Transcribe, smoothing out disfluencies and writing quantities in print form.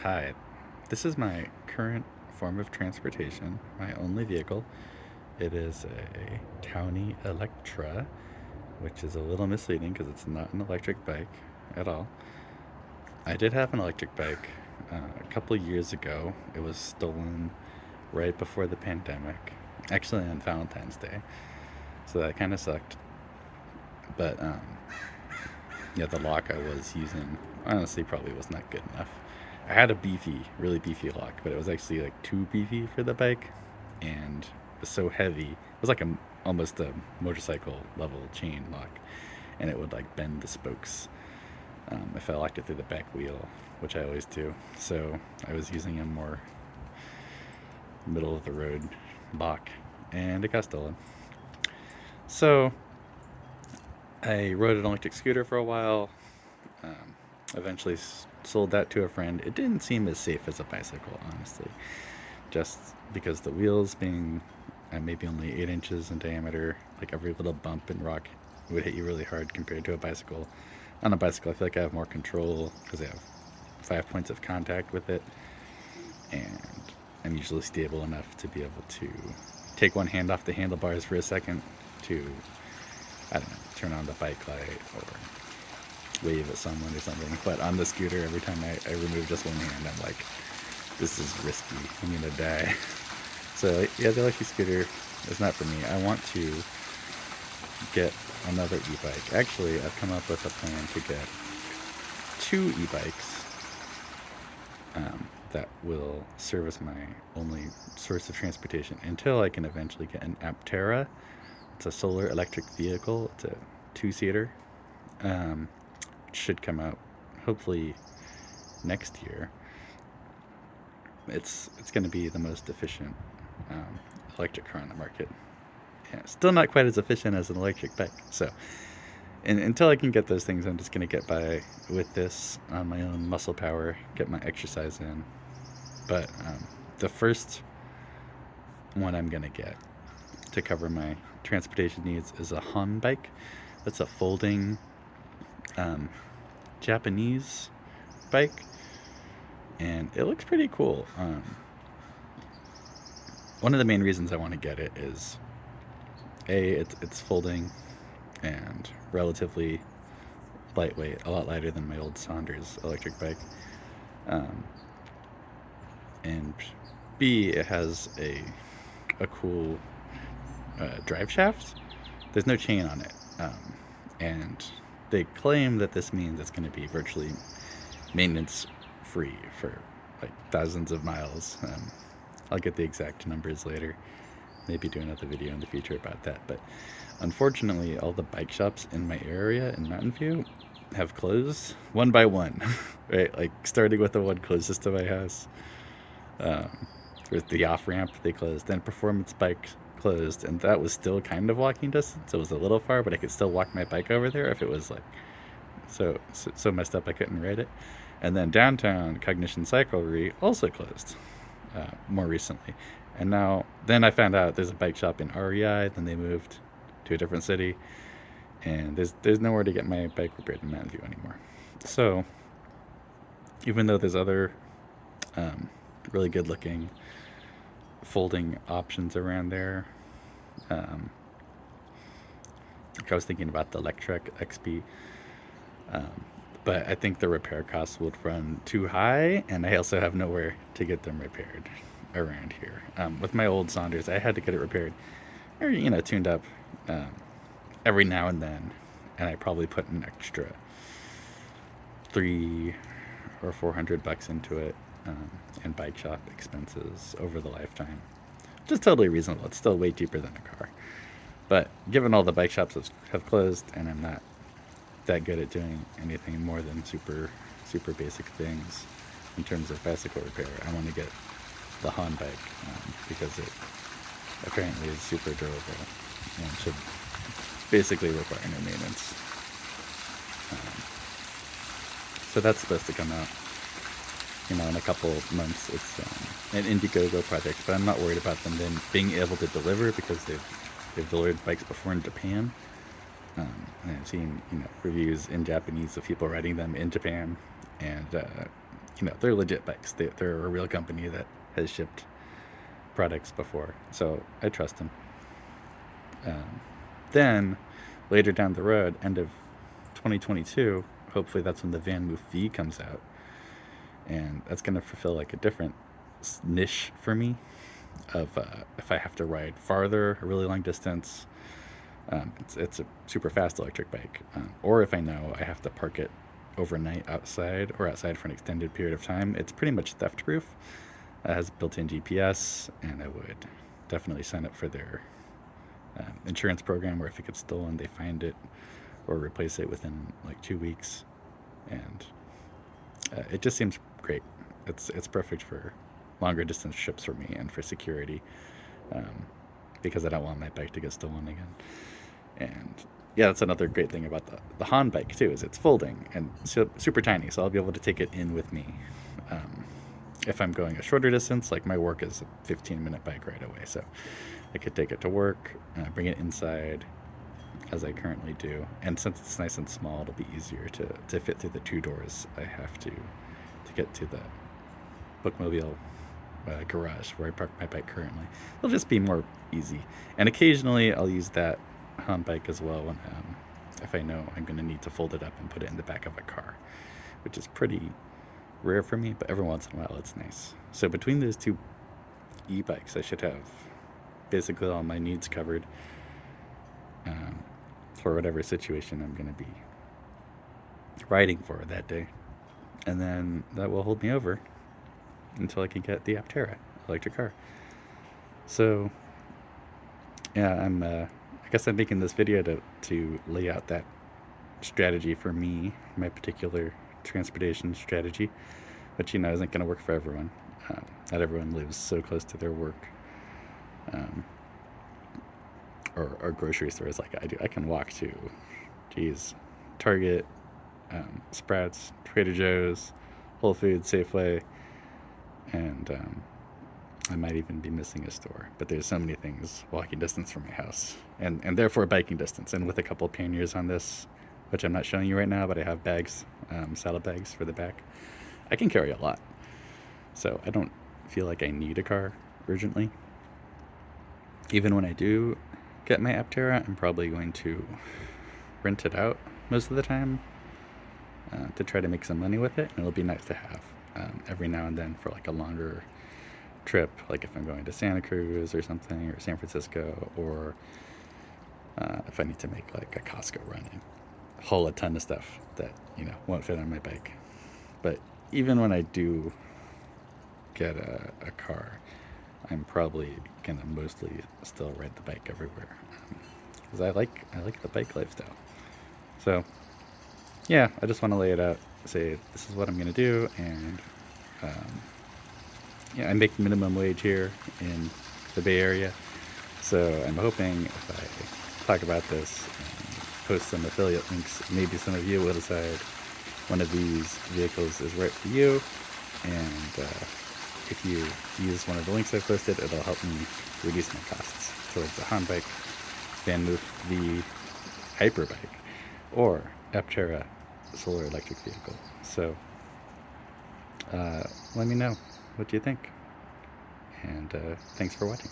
Hi, this is my current form of transportation, my only vehicle. It is a Townie Electra, which is a little misleading because it's not an electric bike at all. I did have an electric bike a couple years ago. It was stolen right before the pandemic, actually on Valentine's Day, so that kind of sucked. But yeah, the lock I was using honestly probably was not good enough. I had a really beefy lock, but it was actually like too beefy for the bike, and it was so heavy. It was like almost a motorcycle level chain lock, and it would like bend the spokes if I locked it through the back wheel, which I always do. So I was using a more middle of the road lock, and it got stolen. So I rode an electric scooter for a while. Um, Eventually sold that to a friend. It didn't seem as safe as a bicycle, honestly, just because the wheels being maybe only 8 inches in diameter, like every little bump and rock would hit you really hard compared to a bicycle. On a bicycle, I feel like I have more control because I have 5 points of contact with it, and I'm usually stable enough to be able to take one hand off the handlebars for a second to, I don't know, turn on the bike light or wave at someone or something. But on the scooter, every time I remove just one hand, I'm like, this is risky. I'm gonna die. So yeah, the electric scooter is not for me. I want to get another e-bike. Actually, I've come up with a plan to get two e-bikes that will serve as my only source of transportation until I can eventually get an Aptera. It's a solar electric vehicle. It's a two-seater. Um, it should come out hopefully next year. It's going to be the most efficient electric car on the market. Yeah, still not quite as efficient as an electric bike. So, and until I can get those things, I'm just going to get by with this on my own muscle power, get my exercise in. But the first one I'm going to get to cover my transportation needs is a Honbike. That's a folding um, Japanese bike, and it looks pretty cool. One of the main reasons I want to get it is it's folding and relatively lightweight, a lot lighter than my old Saunders electric bike. Um, and B, it has a cool drive shaft. There's no chain on it, and they claim that this means it's going to be virtually maintenance free for like thousands of miles. I'll get the exact numbers later. Maybe do another video in the future about that. But unfortunately, all the bike shops in my area in Mountain View have closed one by one, right? Like starting with the one closest to my house. With the off ramp, they closed. Then Performance Bike closed, and that was still kind of walking distance. It was a little far, but I could still walk my bike over there if it was like so messed up I couldn't ride it. And then downtown Cognition Cyclery also closed more recently. And then I found out there's a bike shop in REI. Then they moved to a different city, and there's nowhere to get my bike repaired in Mountain View anymore. So even though there's other really good looking folding options around there, like I was thinking about the Electrek XP, but I think the repair costs would run too high, and I also have nowhere to get them repaired around here. With my old Saunders, I had to get it repaired or tuned up every now and then, and I probably put an extra $300 or $400 into it, and bike shop expenses over the lifetime. Just totally reasonable. It's still way cheaper than a car. But given all the bike shops have closed, and I'm not that good at doing anything more than super basic things in terms of bicycle repair, I want to get the Honbike because it apparently is super durable and should basically require no maintenance. So that's supposed to come out, in a couple months. It's an Indiegogo project, but I'm not worried about them then being able to deliver because they've delivered bikes before in Japan. And I've seen reviews in Japanese of people riding them in Japan, and they're legit bikes. They're a real company that has shipped products before, so I trust them. Then later down the road, end of 2022, hopefully that's when the Vanmoof V comes out, and that's going to fulfill like a different niche for me of if I have to ride farther, a really long distance. It's a super fast electric bike, or if I know I have to park it overnight outside or outside for an extended period of time, it's pretty much theft proof. It has built-in GPS, and I would definitely sign up for their insurance program where if it gets stolen, they find it or replace it within like 2 weeks. And it just seems great. It's perfect for longer distance trips for me and for security, because I don't want my bike to get stolen again. And yeah, that's another great thing about the Honbike too, is it's folding and super tiny, so I'll be able to take it in with me. If I'm going a shorter distance, like my work is a 15-minute bike ride away, so I could take it to work, bring it inside, as I currently do. And since it's nice and small, it'll be easier to fit through the 2 doors I have to get to the bookmobile garage where I park my bike currently. It'll just be more easy. And occasionally I'll use that Honbike as well when if I know I'm going to need to fold it up and put it in the back of a car, which is pretty rare for me, but every once in a while it's nice. So between those 2 e-bikes, I should have basically all my needs covered for whatever situation I'm going to be riding for that day. And then that will hold me over until I can get the Aptera electric car. So yeah, I guess I'm making this video to lay out that strategy for me, my particular transportation strategy, which isn't going to work for everyone. Not everyone lives so close to their work, or grocery stores like I do. I can walk to, Target, Sprouts, Trader Joe's, Whole Foods, Safeway, and I might even be missing a store. But there's so many things walking distance from my house, and therefore biking distance. And with a couple panniers on this, which I'm not showing you right now, but I have bags, saddle bags for the back, I can carry a lot. So I don't feel like I need a car urgently. Even when I do get my Aptera, I'm probably going to rent it out most of the time to try to make some money with it. And it'll be nice to have every now and then for like a longer trip, like if I'm going to Santa Cruz or something, or San Francisco, or if I need to make like a Costco run and haul a ton of stuff that won't fit on my bike. But even when I do get a car, I'm probably gonna mostly still ride the bike everywhere, because I like the bike lifestyle. So yeah, I just want to lay it out, say this is what I'm gonna do. And I make minimum wage here in the Bay Area, so I'm hoping if I talk about this and post some affiliate links, maybe some of you will decide one of these vehicles is right for you. And if you use one of the links I've posted, it'll help me reduce my costs towards the Honbike, Vanmoof V Hyperbike, or Aptera solar electric vehicle. So let me know what you think, and thanks for watching.